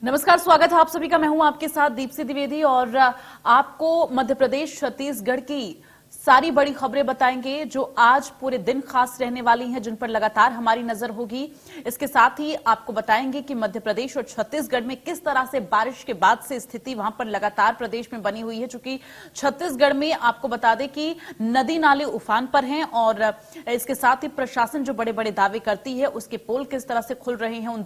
नमस्कार, स्वागत है आप सभी का। मैं हूं आपके साथ दीप्ति द्विवेदी और आपको मध्य प्रदेश छत्तीसगढ़ की सारी बड़ी खबरें बताएंगे जो आज पूरे दिन खास रहने वाली हैं, जिन पर लगातार हमारी नजर होगी। इसके साथ ही आपको बताएंगे कि मध्य प्रदेश और छत्तीसगढ़ में किस तरह से बारिश के बाद से स्थिति वहां पर लगातार प्रदेश में बनी हुई है। चूंकि छत्तीसगढ़ में आपको बता दें कि नदी नाले उफान पर हैं और इसके साथ ही प्रशासन जो बड़े बड़े दावे करती है उसके पोल किस तरह से खुल रहे हैं, उन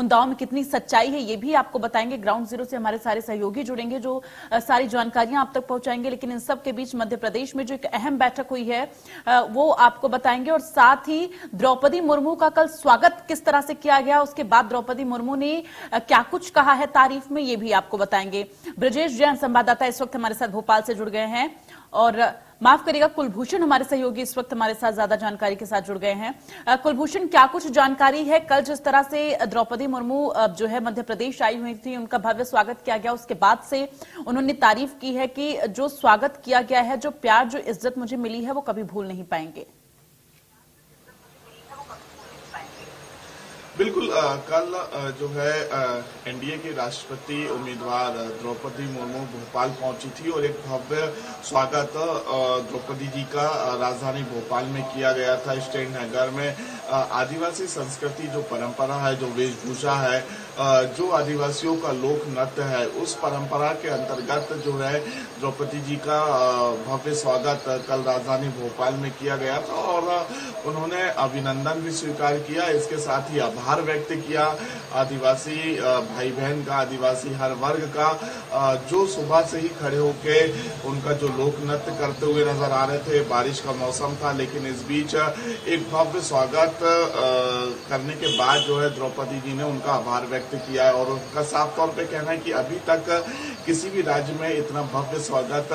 दावों में कितनी सच्चाई है, ये भी आपको बताएंगे। ग्राउंड जीरो से हमारे सारे सहयोगी जुड़ेंगे जो सारी जानकारियां आप तक पहुंचाएंगे। लेकिन इन सब के बीच मध्य प्रदेश में जो एक अहम बैठक हुई है वो आपको बताएंगे और साथ ही द्रौपदी मुर्मू का कल स्वागत किस तरह से किया गया, उसके बाद द्रौपदी मुर्मू ने क्या कुछ कहा है तारीफ में, ये भी आपको बताएंगे। ब्रजेश जैन संवाददाता इस वक्त हमारे साथ भोपाल से जुड़ गए हैं और माफ करिएगा कुलभूषण हमारे सहयोगी इस वक्त हमारे साथ ज्यादा जानकारी के साथ जुड़ गए हैं। कुलभूषण, क्या कुछ जानकारी है? कल जिस तरह से द्रौपदी मुर्मू जो है मध्य प्रदेश आई हुई थी, उनका भव्य स्वागत किया गया, उसके बाद से उन्होंने तारीफ की है कि जो स्वागत किया गया है, जो प्यार, जो इज्जत मुझे मिली है, वो कभी भूल नहीं पाएंगे। बिल्कुल कल जो है एनडीए के राष्ट्रपति उम्मीदवार द्रौपदी मुर्मू भोपाल पहुंची थी और एक भव्य स्वागत द्रौपदी जी का राजधानी भोपाल में किया गया था। स्टेट नगर में आदिवासी संस्कृति, जो परंपरा है, जो वेशभूषा है, जो आदिवासियों का लोक नृत्य है, उस परंपरा के अंतर्गत जो है द्रौपदी जी का भव्य स्वागत कल राजधानी भोपाल में किया गया था और उन्होंने अभिनंदन भी स्वीकार किया। इसके साथ ही आभार व्यक्त किया आदिवासी भाई बहन का, आदिवासी हर वर्ग का, जो सुबह से ही खड़े होके उनका जो लोक नृत्य करते हुए नजर आ रहे थे। बारिश का मौसम था लेकिन इस बीच एक भव्य स्वागत करने के बाद जो है द्रौपदी जी ने उनका आभार व्यक्त किया है और उनका साफ तौर पे कहना है कि अभी तक किसी भी राज्य में इतना भव्य स्वागत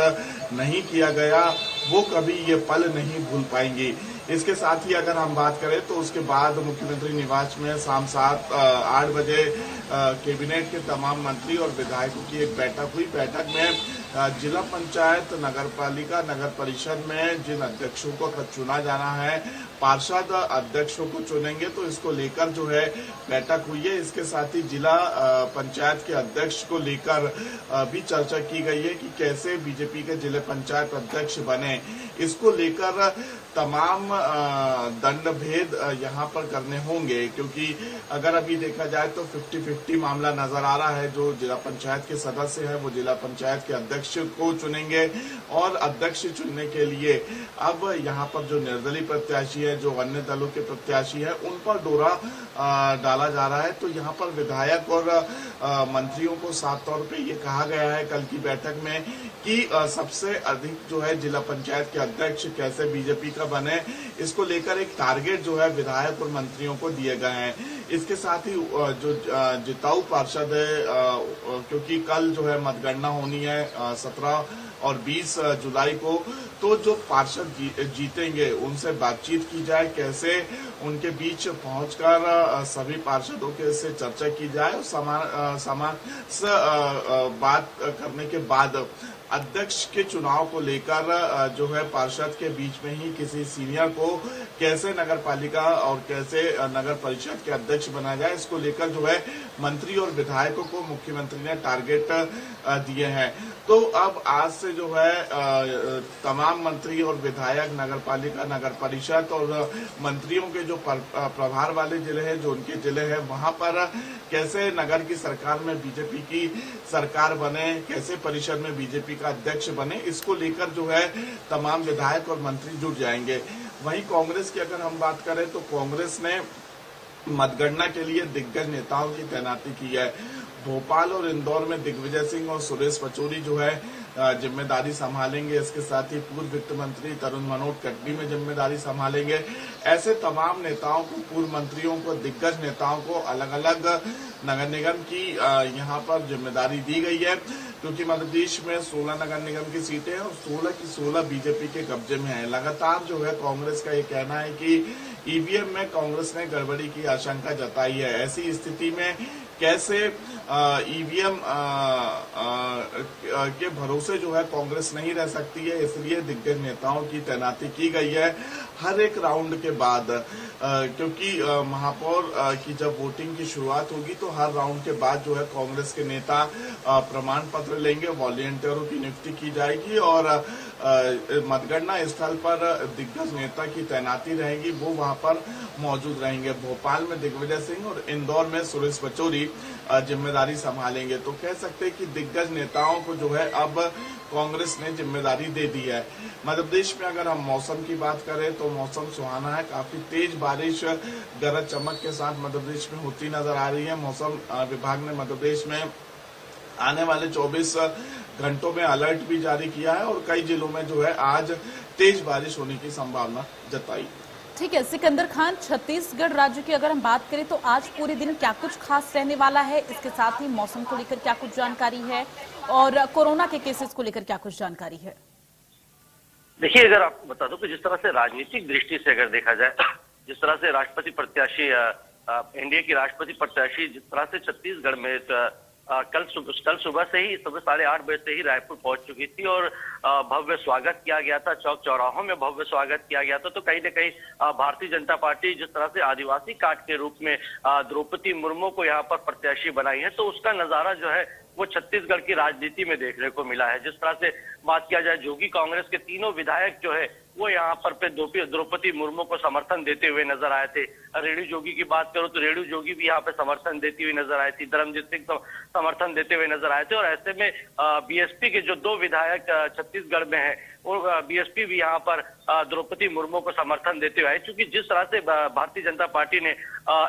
नहीं किया गया, वो कभी ये पल नहीं भूल पाएंगी। इसके साथ ही अगर हम बात करें तो उसके बाद मुख्यमंत्री निवास में शाम 8 बजे कैबिनेट के तमाम मंत्री और विधायकों की एक बैठक हुई। बैठक में जिला पंचायत, नगर पालिका, नगर परिषद में जिन अध्यक्षों को चुना जाना है, पार्षद अध्यक्षों को चुनेंगे, तो इसको लेकर जो है बैठक हुई है। इसके साथ ही जिला पंचायत के अध्यक्ष को लेकर भी चर्चा की गई है कि कैसे बीजेपी के जिला पंचायत अध्यक्ष बने। इसको लेकर तमाम दंड भेद यहाँ पर करने होंगे, क्योंकि अगर अभी देखा जाए तो 50-50 मामला नजर आ रहा है। जो जिला पंचायत के सदस्य है वो जिला पंचायत के अध्यक्ष को चुनेंगे और अध्यक्ष चुनने के लिए अब यहाँ पर जो निर्दलीय प्रत्याशी है, जो अन्य दलों के प्रत्याशी है, उन पर डोरा डाला जा रहा है। तो यहाँ पर विधायक और मंत्रियों को साफ तौर पे ये कहा गया है कल की बैठक में कि सबसे अधिक जो है जिला पंचायत के अध्यक्ष कैसे बीजेपी का बने, इसको लेकर एक टारगेट जो है विधायक और मंत्रियों को दिए गए हैं। इसके साथ ही जो जिताऊ पार्षद है, क्योंकि कल जो है मतगणना होनी है 17 और 20 जुलाई को, तो जो पार्षद जीतेंगे उनसे बातचीत की जाए, कैसे उनके बीच पहुंचकर सभी पार्षदों के से चर्चा की जाए और समान बात करने के बाद अध्यक्ष के चुनाव को लेकर जो है पार्षद के बीच में ही किसी सीनियर को कैसे नगर पालिका और कैसे नगर परिषद के अध्यक्ष बनाया जाए, इसको लेकर जो है मंत्री और विधायकों को मुख्यमंत्री ने टारगेट दिए हैं। तो अब आज से जो है तमाम मंत्री और विधायक नगर पालिका, नगर परिषद और मंत्रियों के जो प्रभार वाले जिले हैं, जो उनके जिले हैं, वहां पर कैसे नगर की सरकार में बीजेपी की सरकार बने, कैसे परिषद में बीजेपी का अध्यक्ष बने, इसको लेकर जो है तमाम विधायक और मंत्री जुट जाएंगे। वहीं कांग्रेस की अगर हम बात करें तो कांग्रेस ने मतगणना के लिए दिग्गज नेताओं की तैनाती की है। भोपाल और इंदौर में दिग्विजय सिंह और सुरेश पचौरी जो है जिम्मेदारी संभालेंगे। इसके साथ ही पूर्व वित्त मंत्री तरुण मनोहर कटनी में जिम्मेदारी संभालेंगे। ऐसे तमाम नेताओं को, पूर्व मंत्रियों को, दिग्गज नेताओं को अलग अलग नगर निगम की यहाँ पर जिम्मेदारी दी गई है, क्योंकि मध्य प्रदेश में 16 नगर निगम की सीटें हैं और 16 की 16 बीजेपी के कब्जे में है। लगातार जो है कांग्रेस का ये कहना है कि ईवीएम में कांग्रेस ने गड़बड़ी की आशंका जताई है। ऐसी स्थिति में कैसे ईवीएम के भरोसे जो है कांग्रेस नहीं रह सकती है, इसलिए दिग्गज नेताओं की तैनाती की गई है हर एक राउंड के बाद, क्योंकि महापौर की जब वोटिंग की शुरुआत होगी तो हर राउंड के बाद जो है कांग्रेस के नेता प्रमाण पत्र लेंगे, वॉलंटियरों की नियुक्ति की जाएगी और मतगणना स्थल पर दिग्गज नेता की तैनाती रहेगी, वो वहां पर मौजूद रहेंगे। भोपाल में दिग्विजय सिंह और इंदौर में सुरेश पचौरी जिम्मेदारी संभालेंगे। तो कह सकते हैं कि दिग्गज नेताओं को जो है अब कांग्रेस ने जिम्मेदारी दे दी है। मध्य प्रदेश में अगर हम मौसम की बात करें तो मौसम सुहाना है, काफी तेज बारिश गरज चमक के साथ मध्य प्रदेश में होती नजर आ रही है। मौसम विभाग ने मध्य प्रदेश में आने वाले 24 घंटों में अलर्ट भी जारी किया है और कई जिलों में जो है आज तेज बारिश होने की संभावना जताई। ठीक है सिकंदर खान, छत्तीसगढ़ राज्य की अगर हम बात करें तो आज पूरे दिन क्या कुछ खास रहने वाला है, इसके साथ ही मौसम को लेकर क्या कुछ जानकारी है और कोरोना के केसेस को लेकर क्या कुछ जानकारी है? देखिए, अगर आपको बता दूं कि जिस तरह से राजनीतिक दृष्टि से अगर देखा जाए, जिस तरह से राष्ट्रपति प्रत्याशी एनडीए की राष्ट्रपति प्रत्याशी जिस तरह से छत्तीसगढ़ में कल सुबह से ही सुबह 8:30 बजे से ही रायपुर पहुंच चुकी थी और भव्य स्वागत किया गया था, चौक चौराहों में भव्य स्वागत किया गया था। तो कहीं न कहीं भारतीय जनता पार्टी जिस तरह से आदिवासी कार्ड के रूप में द्रौपदी मुर्मू को यहाँ पर प्रत्याशी बनाई है, तो उसका नजारा जो है वो छत्तीसगढ़ की राजनीति में देखने को मिला है। जिस तरह से बात किया जाए, जोगी कांग्रेस के तीनों विधायक जो है वो यहाँ पर द्रौपदी मुर्मू को समर्थन देते हुए नजर आए थे। रेणु जोगी की बात करो तो रेणु जोगी भी यहाँ पे समर्थन देती हुई नजर आई थी, धर्मजीत सिंह समर्थन देते हुए नजर आए थे और ऐसे में बीएसपी के जो 2 विधायक छत्तीसगढ़ में है वो बीएसपी भी यहाँ पर द्रौपदी मुर्मू को समर्थन देते हुए आए। क्योंकि जिस तरह से भारतीय जनता पार्टी ने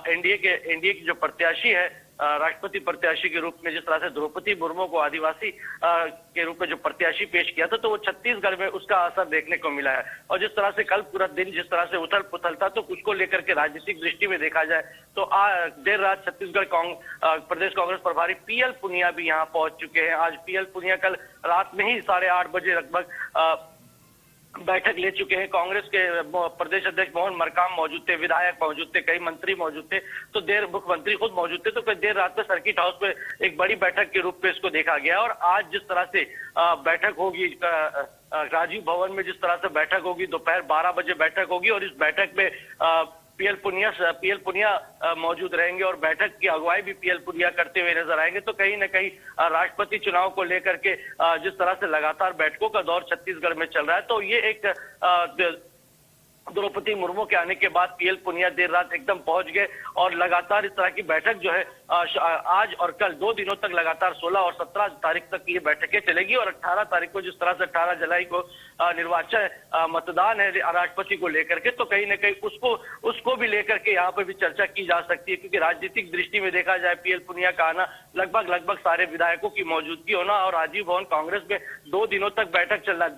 एनडीए की जो प्रत्याशी है राष्ट्रपति प्रत्याशी के रूप में जिस तरह से द्रौपदी मुर्मू को आदिवासी के रूप में जो प्रत्याशी पेश किया था, तो वो छत्तीसगढ़ में उसका असर देखने को मिला है। और जिस तरह से कल पूरा दिन जिस तरह से उथल पुथल था, तो उसको लेकर के राजनीतिक दृष्टि में देखा जाए तो देर रात छत्तीसगढ़ प्रदेश कांग्रेस प्रभारी पीएल पुनिया भी यहाँ पहुंच चुके हैं। आज पीएल पुनिया कल रात में ही 8:30 बजे लगभग बैठक ले चुके हैं। कांग्रेस के प्रदेश अध्यक्ष मोहन मरकाम मौजूद थे, विधायक मौजूद थे, कई मंत्री मौजूद थे, तो मुख्यमंत्री खुद मौजूद थे। तो कई देर रात में सर्किट हाउस में एक बड़ी बैठक के रूप में इसको देखा गया और आज जिस तरह से बैठक होगी राजीव भवन में, जिस तरह से बैठक होगी दोपहर 12 बजे बैठक होगी और इस बैठक में पीएल पुनिया मौजूद रहेंगे और बैठक की अगुवाई भी पीएल पुनिया करते हुए नजर आएंगे। तो कहीं न कहीं राष्ट्रपति चुनाव को लेकर के जिस तरह से लगातार बैठकों का दौर छत्तीसगढ़ में चल रहा है, तो ये एक द्रौपदी मुर्मू के आने के बाद पीएल पुनिया देर रात एकदम पहुंच गए और लगातार इस तरह की बैठक जो है आज और कल 2 दिनों तक लगातार 16 और 17 तारीख तक ये बैठकें चलेगी और 18 तारीख को जिस तरह से 18 जुलाई को निर्वाचन मतदान है राष्ट्रपति को लेकर के, तो कहीं न कहीं उसको भी लेकर के यहाँ पे भी चर्चा की जा सकती है। क्योंकि राजनीतिक दृष्टि में देखा जाए पीएल पुनिया का आना, लगभग सारे विधायकों की मौजूदगी होना और राजीव भवन कांग्रेस में 2 दिनों तक बैठक चलना,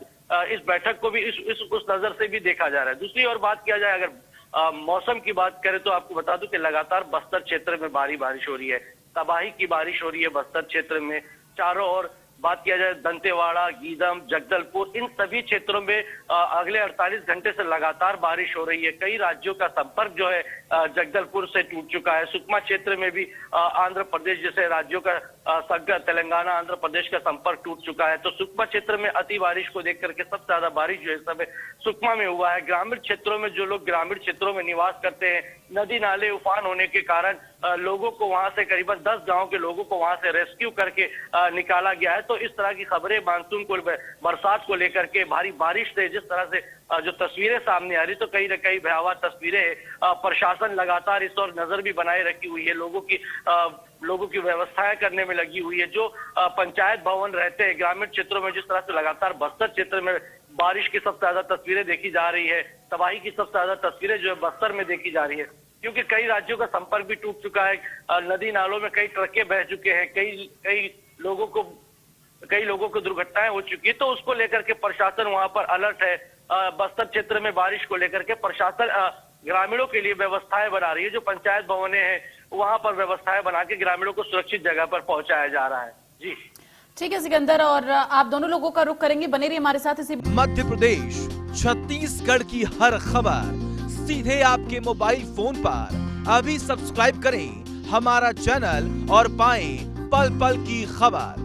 इस बैठक को भी उस नजर से भी देखा जा रहा है। दूसरी ओर बात किया जाए, अगर मौसम की बात करें तो आपको बता दूं कि लगातार बस्तर क्षेत्र में भारी बारिश हो रही है, तबाही की बारिश हो रही है बस्तर क्षेत्र में चारों ओर। बात किया जाए दंतेवाड़ा, गीदम, जगदलपुर, इन सभी क्षेत्रों में अगले 48 घंटे से लगातार बारिश हो रही है। कई राज्यों का संपर्क जो है जगदलपुर से टूट चुका है। सुकमा क्षेत्र में भी आंध्र प्रदेश जैसे राज्यों का तेलंगाना, आंध्र प्रदेश का संपर्क टूट चुका है। तो सुकमा क्षेत्र में अति बारिश को देख करके सबसे ज्यादा बारिश जो है इस समय सुकमा में हुआ है। ग्रामीण क्षेत्रों में जो लोग ग्रामीण क्षेत्रों में निवास करते हैं, नदी नाले उफान होने के कारण लोगों को वहां से करीबन 10 गांव के लोगों को वहां से रेस्क्यू करके निकाला गया है। तो इस तरह की खबरें मानसून को, बरसात को लेकर के, भारी बारिश से जिस तरह से जो तस्वीरें सामने आ रही, तो कहीं न कहीं भयावह तस्वीरें। प्रशासन लगातार इस और नजर भी बनाए रखी हुई है, लोगों की व्यवस्थाएं करने में लगी हुई है। जो पंचायत भवन रहते हैं ग्रामीण क्षेत्रों में, जिस तरह से लगातार बस्तर क्षेत्र में बारिश की सबसे ज्यादा तस्वीरें देखी जा रही है, तबाही की सबसे ज्यादा तस्वीरें जो है बस्तर में देखी जा रही है। क्योंकि कई राज्यों का संपर्क भी टूट चुका है, नदी नालों में कई ट्रकें बह चुके हैं, कई लोगों को दुर्घटनाएं हो चुकी है। तो उसको लेकर के प्रशासन वहां पर अलर्ट है। बस्तर क्षेत्र में बारिश को लेकर के प्रशासन ग्रामीणों के लिए व्यवस्थाएं बना रही है। जो पंचायत भवनें हैं वहां पर व्यवस्थाएं बना के ग्रामीणों को सुरक्षित जगह पर पहुंचाया जा रहा है। जी ठीक है सिकंदर, और आप दोनों लोगों का रुख करेंगे, बने रहिए हमारे साथ इसी। मध्य प्रदेश, छत्तीसगढ़ की हर खबर सीधे आपके मोबाइल फोन पर। अभी सब्सक्राइब करें हमारा चैनल और पाएं पल पल की खबर।